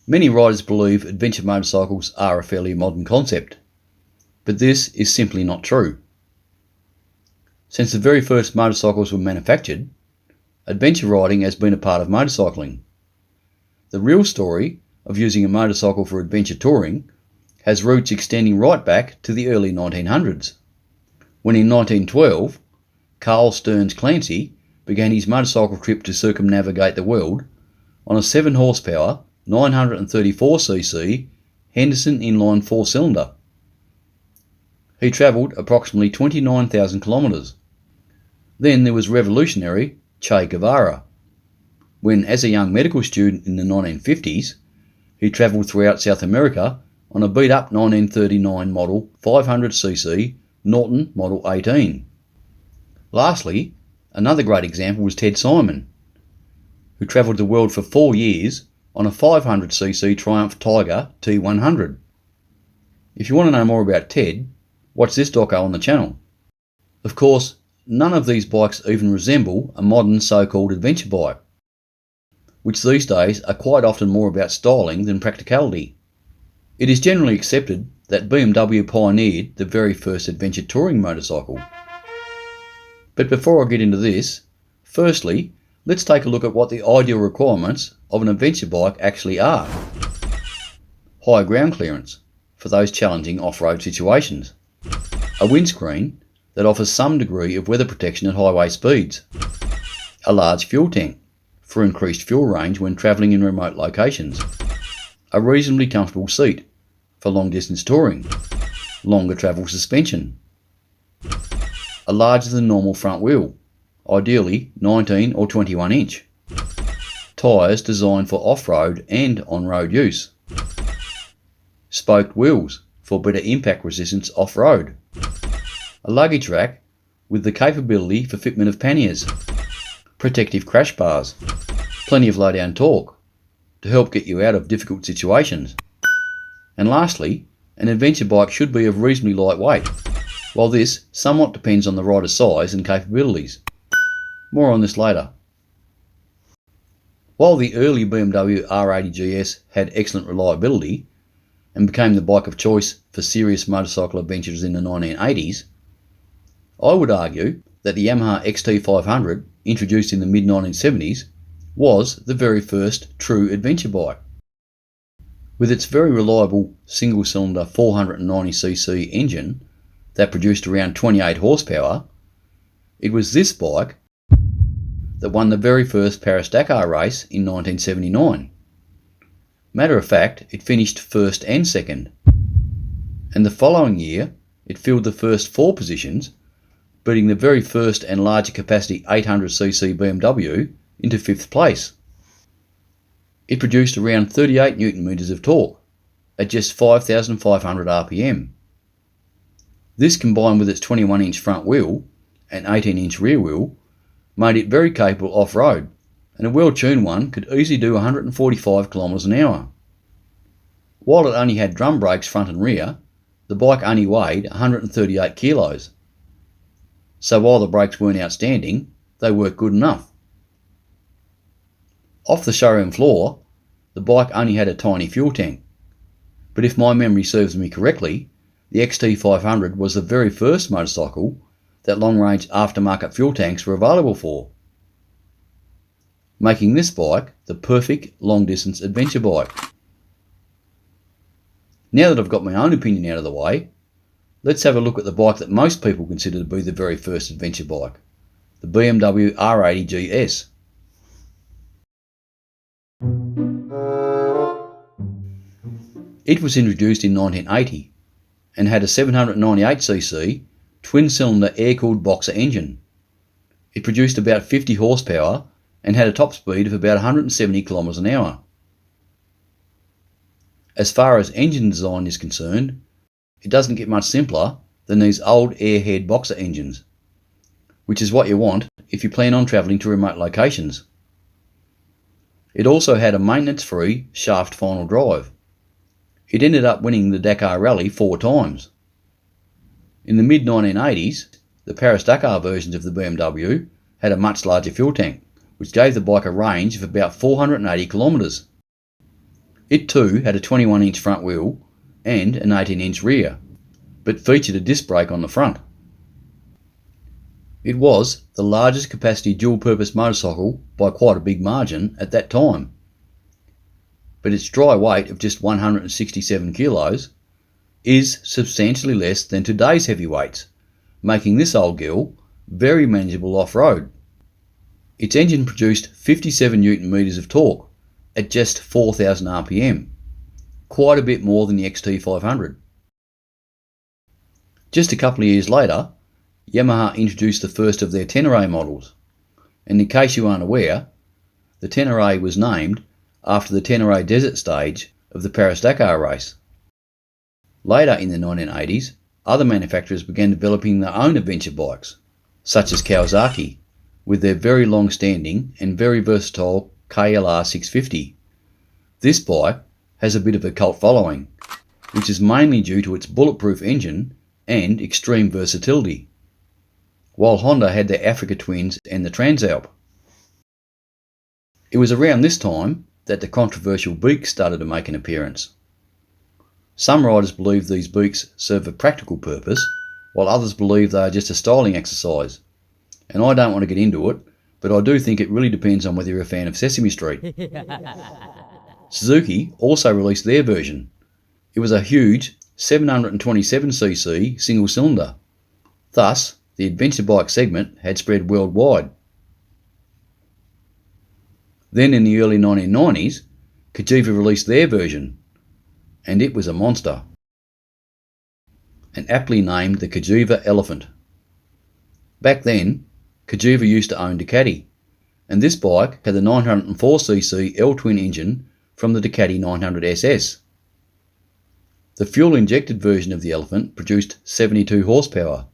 Many riders believe adventure motorcycles are a fairly modern concept, but this is simply not true. Since the very first motorcycles were manufactured, adventure riding has been a part of motorcycling. The real story of using a motorcycle for adventure touring has roots extending right back to the early 1900s, when in 1912, Carl Stearns Clancy began his motorcycle trip to circumnavigate the world on a 7 horsepower, 934cc Henderson inline 4-cylinder. He travelled approximately 29,000 kilometres. Then there was revolutionary Che Guevara, when as a young medical student in the 1950s, he travelled throughout South America on a beat-up 1939 model 500cc Norton Model 18. Lastly, another great example was Ted Simon, who travelled the world for 4 years on a 500cc Triumph Tiger T100. If you want to know more about Ted, watch this doco on the channel. Of course, none of these bikes even resemble a modern so-called adventure bike, which these days are quite often more about styling than practicality. It is generally accepted that BMW pioneered the very first adventure touring motorcycle. But before I get into this, firstly, let's take a look at what the ideal requirements of an adventure bike actually are. High ground clearance for those challenging off-road situations. A windscreen that offers some degree of weather protection at highway speeds. A large fuel tank for increased fuel range when travelling in remote locations. A reasonably comfortable seat for long distance touring. Longer travel suspension. A larger than normal front wheel, ideally 19 or 21 inch. Tyres designed for off-road and on-road use. Spoked wheels for better impact resistance off-road. A luggage rack with the capability for fitment of panniers. Protective crash bars. Plenty of low-down torque to help get you out of difficult situations. And lastly, an adventure bike should be of reasonably lightweight, while this somewhat depends on the rider's size and capabilities. More on this later. While the early BMW R80 GS had excellent reliability and became the bike of choice for serious motorcycle adventures in the 1980s, I would argue that the Yamaha XT500, introduced in the mid-1970s, was the very first true adventure bike. With its very reliable single-cylinder 490cc engine that produced around 28 horsepower, it was this bike that won the very first Paris-Dakar race in 1979. Matter of fact, it finished first and second, and the following year it filled the first 4 positions, beating the very first and larger capacity 800cc BMW into 5th place. It produced around 38 Nm of torque at just 5,500 RPM. This, combined with its 21-inch front wheel and 18-inch rear wheel, made it very capable off-road, and a well-tuned one could easily do 145 km an hour. While it only had drum brakes front and rear, the bike only weighed 138 kilos. So while the brakes weren't outstanding, they worked good enough. Off the showroom floor, the bike only had a tiny fuel tank, but if my memory serves me correctly, the XT500 was the very first motorcycle that long-range aftermarket fuel tanks were available for, making this bike the perfect long-distance adventure bike. Now that I've got my own opinion out of the way, let's have a look at the bike that most people consider to be the very first adventure bike, the BMW R80 GS. It was introduced in 1980 and had a 798cc twin-cylinder air-cooled boxer engine. It produced about 50 horsepower and had a top speed of about 170 km an hour. As far as engine design is concerned, it doesn't get much simpler than these old airhead boxer engines, which is what you want if you plan on travelling to remote locations. It also had a maintenance-free shaft final drive. It ended up winning the Dakar Rally 4 times. In the mid-1980s, the Paris-Dakar versions of the BMW had a much larger fuel tank, which gave the bike a range of about 480 kilometres. It too had a 21-inch front wheel and an 18-inch rear, but featured a disc brake on the front. It was the largest capacity dual-purpose motorcycle by quite a big margin at that time, but its dry weight of just 167 kilos is substantially less than today's heavyweights, making this old girl very manageable off-road. Its engine produced 57 Newton meters of torque at just 4,000 RPM, quite a bit more than the XT500. Just a couple of years later, Yamaha introduced the first of their Tenere models, and in case you aren't aware, the Tenere was named after the Tenere Desert stage of the Paris-Dakar race. Later in the 1980s, other manufacturers began developing their own adventure bikes, such as Kawasaki, with their very long-standing and very versatile KLR 650. This bike has a bit of a cult following, which is mainly due to its bulletproof engine and extreme versatility, while Honda had their Africa Twins and the Transalp. It was around this time that the controversial Beaks started to make an appearance. Some riders believe these Beaks serve a practical purpose, while others believe they are just a styling exercise. And I don't want to get into it, but I do think it really depends on whether you're a fan of Sesame Street. Suzuki also released their version. It was a huge 727cc single cylinder. Thus, the adventure bike segment had spread worldwide. Then in the early 1990s, Cagiva released their version, and it was a monster, and aptly named the Cagiva Elephant. Back then, Cagiva used to own Ducati, and this bike had the 904cc L-twin engine from the Ducati 900SS. The fuel-injected version of the Elephant produced 72 horsepower,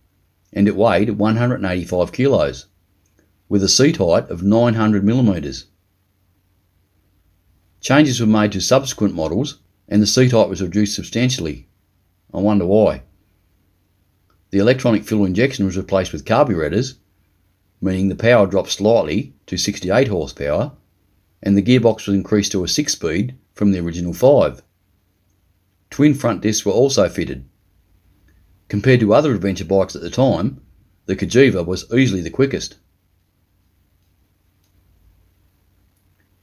and it weighed 185 kilos, with a seat height of 900 millimeters. Changes were made to subsequent models, and the seat height was reduced substantially. I wonder why. The electronic fuel injection was replaced with carburetors, meaning the power dropped slightly to 68 horsepower, and the gearbox was increased to a 6-speed from the original 5. Twin front discs were also fitted. Compared to other adventure bikes at the time, the Cagiva was easily the quickest.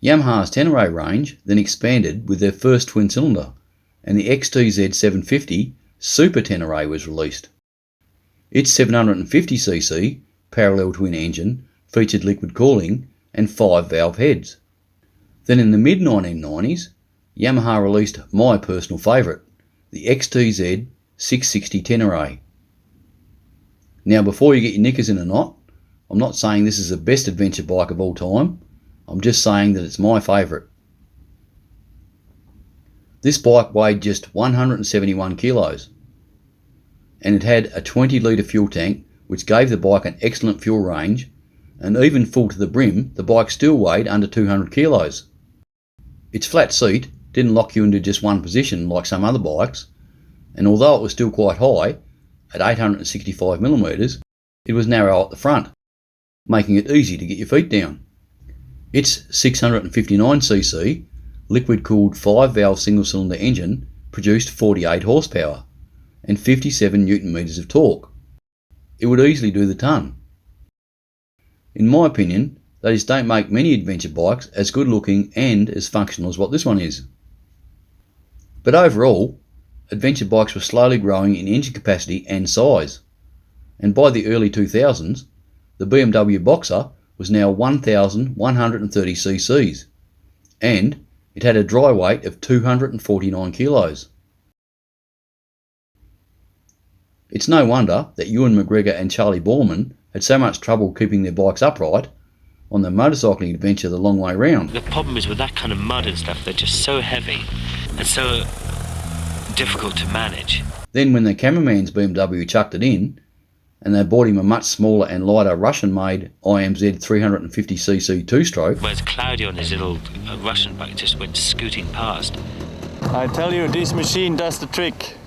Yamaha's Tenere range then expanded with their first twin cylinder, and the XTZ 750 Super Tenere was released. Its 750cc parallel twin engine featured liquid cooling and 5-valve heads. Then in the mid-1990s, Yamaha released my personal favourite, the XTZ 660 Tenere. Now before you get your knickers in a knot, I'm not saying this is the best adventure bike of all time, I'm just saying that it's my favourite. This bike weighed just 171 kilos, and it had a 20-litre fuel tank which gave the bike an excellent fuel range, and even full to the brim, the bike still weighed under 200 kilos. Its flat seat didn't lock you into just one position like some other bikes, and although it was still quite high, at 865 millimeters, it was narrow at the front, making it easy to get your feet down. Its 659cc liquid-cooled 5-valve single-cylinder engine produced 48 horsepower and 57 Newton meters of torque. It would easily do the ton. In my opinion, they just don't make many adventure bikes as good looking and as functional as what this one is. But overall, adventure bikes were slowly growing in engine capacity and size, and by the early 2000s, the BMW Boxer was now 1,130 cc's, and it had a dry weight of 249 kilos. It's no wonder that Ewan McGregor and Charlie Borman had so much trouble keeping their bikes upright on their motorcycling adventure the long way round. The problem is with that kind of mud and stuff, they're just so heavy and so difficult to manage. Then when the cameraman's BMW chucked it in, and they bought him a much smaller and lighter Russian-made IMZ 350cc two-stroke. Whereas Claudio on his little Russian bike just went scooting past. I tell you, this machine does the trick.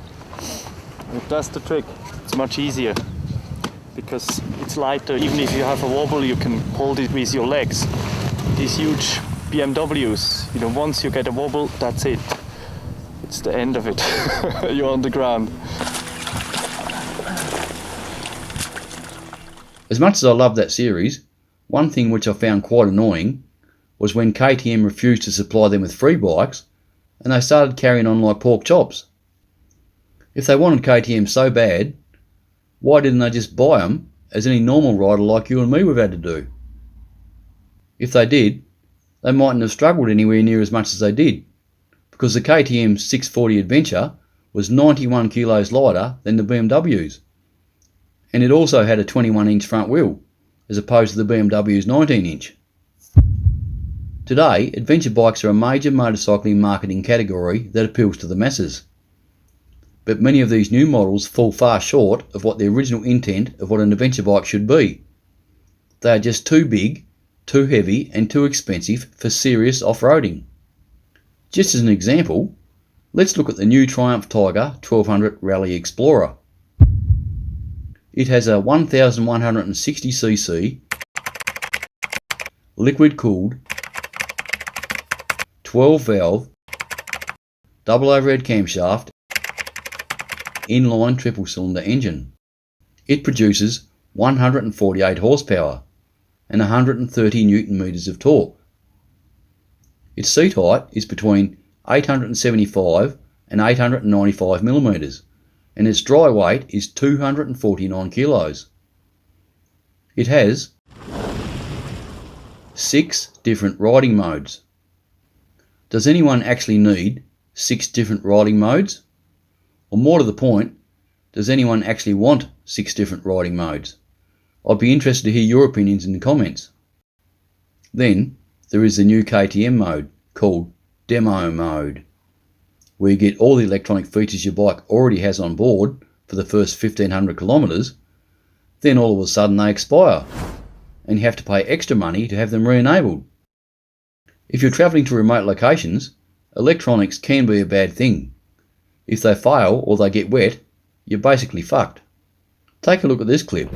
It does the trick. It's much easier because it's lighter. Even if you have a wobble, you can hold it with your legs. These huge BMWs, you know, once you get a wobble, that's it. It's the end of it. You're on the ground. As much as I loved that series, one thing which I found quite annoying was when KTM refused to supply them with free bikes and they started carrying on like pork chops. If they wanted KTM so bad, why didn't they just buy them as any normal rider like you and me would have had to do? If they did, they mightn't have struggled anywhere near as much as they did, because the KTM 640 Adventure was 91 kilos lighter than the BMW's, and it also had a 21-inch front wheel, as opposed to the BMW's 19-inch. Today, adventure bikes are a major motorcycling marketing category that appeals to the masses. But many of these new models fall far short of what the original intent of what an adventure bike should be. They are just too big, too heavy and too expensive for serious off-roading. Just as an example, let's look at the new Triumph Tiger 1200 Rally Explorer. It has a 1160cc liquid-cooled 12-valve double overhead camshaft inline triple-cylinder engine. It produces 148 horsepower and 130 Newton meters of torque. Its seat height is between 875 and 895 millimeters, and its dry weight is 249 kilos. It has 6 different riding modes. Does anyone actually need 6 different riding modes? Or more to the point, does anyone actually want 6 different riding modes? I'd be interested to hear your opinions in the comments. Then there is the new KTM mode called Demo Mode, where you get all the electronic features your bike already has on board for the first 1500 kilometres, then all of a sudden they expire and you have to pay extra money to have them re-enabled. If you're travelling to remote locations, electronics can be a bad thing. If they fail or they get wet, you're basically fucked. Take a look at this clip.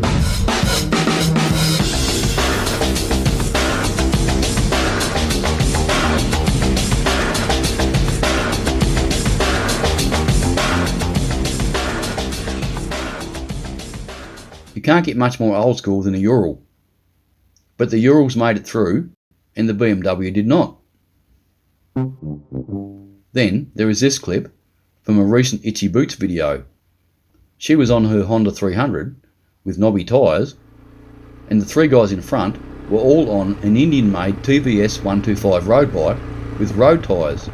You can't get much more old school than a Ural. But the Urals made it through and the BMW did not. Then there is this clip from a recent Itchy Boots video. She was on her Honda 300 with knobby tyres, and the 3 guys in front were all on an Indian-made TVS 125 road bike with road tyres,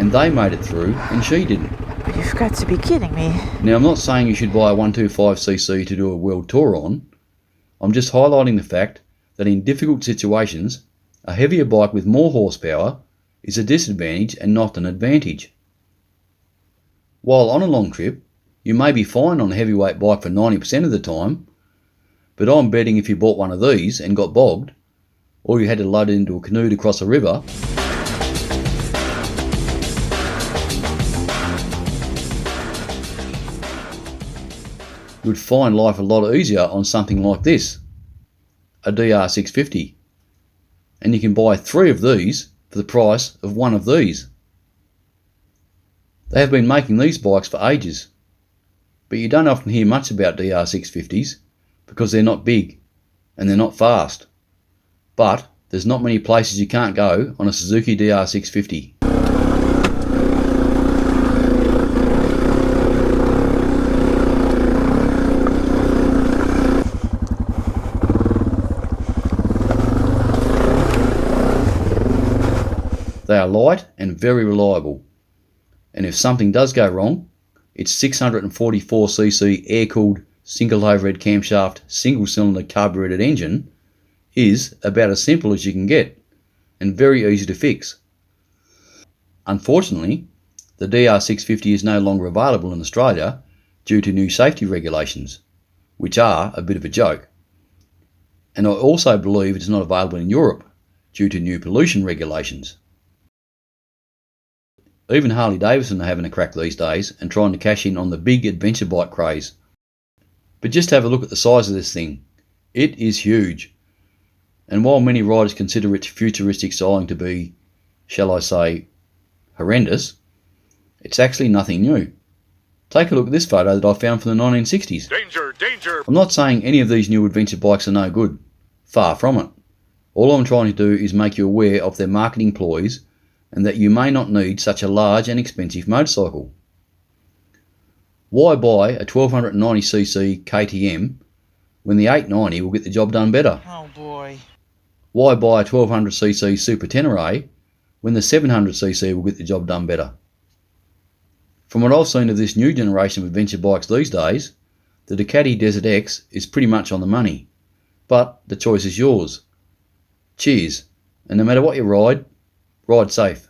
and they made it through and she didn't. You've got to be kidding me. Now, I'm not saying you should buy a 125cc to do a world tour on. I'm just highlighting the fact that in difficult situations, a heavier bike with more horsepower is a disadvantage and not an advantage. While on a long trip, you may be fine on a heavyweight bike for 90% of the time, but I'm betting if you bought one of these and got bogged, or you had to load it into a canoe to cross a river, you would find life a lot easier on something like this, a DR650. And you can buy 3 of these for the price of 1 of these. They have been making these bikes for ages, but you don't often hear much about DR650s because they're not big and they're not fast. But there's not many places you can't go on a Suzuki DR650. They are light and very reliable, and if something does go wrong, its 644cc air-cooled single overhead camshaft single-cylinder carburetted engine is about as simple as you can get, and very easy to fix. Unfortunately, the DR650 is no longer available in Australia due to new safety regulations, which are a bit of a joke. And I also believe it is not available in Europe due to new pollution regulations. Even Harley Davidson are having a crack these days and trying to cash in on the big adventure bike craze. But just have a look at the size of this thing. It is huge. And while many riders consider its futuristic styling to be, shall I say, horrendous, it's actually nothing new. Take a look at this photo that I found from the 1960s. Danger, danger! I'm not saying any of these new adventure bikes are no good. Far from it. All I'm trying to do is make you aware of their marketing ploys and that you may not need such a large and expensive motorcycle. Why buy a 1290cc KTM when the 890 will get the job done better? Oh boy. Why buy a 1200cc Super Tenere when the 700cc will get the job done better? From what I've seen of this new generation of adventure bikes these days, the Ducati Desert X is pretty much on the money. But the choice is yours. Cheers, and no matter what you ride, ride safe.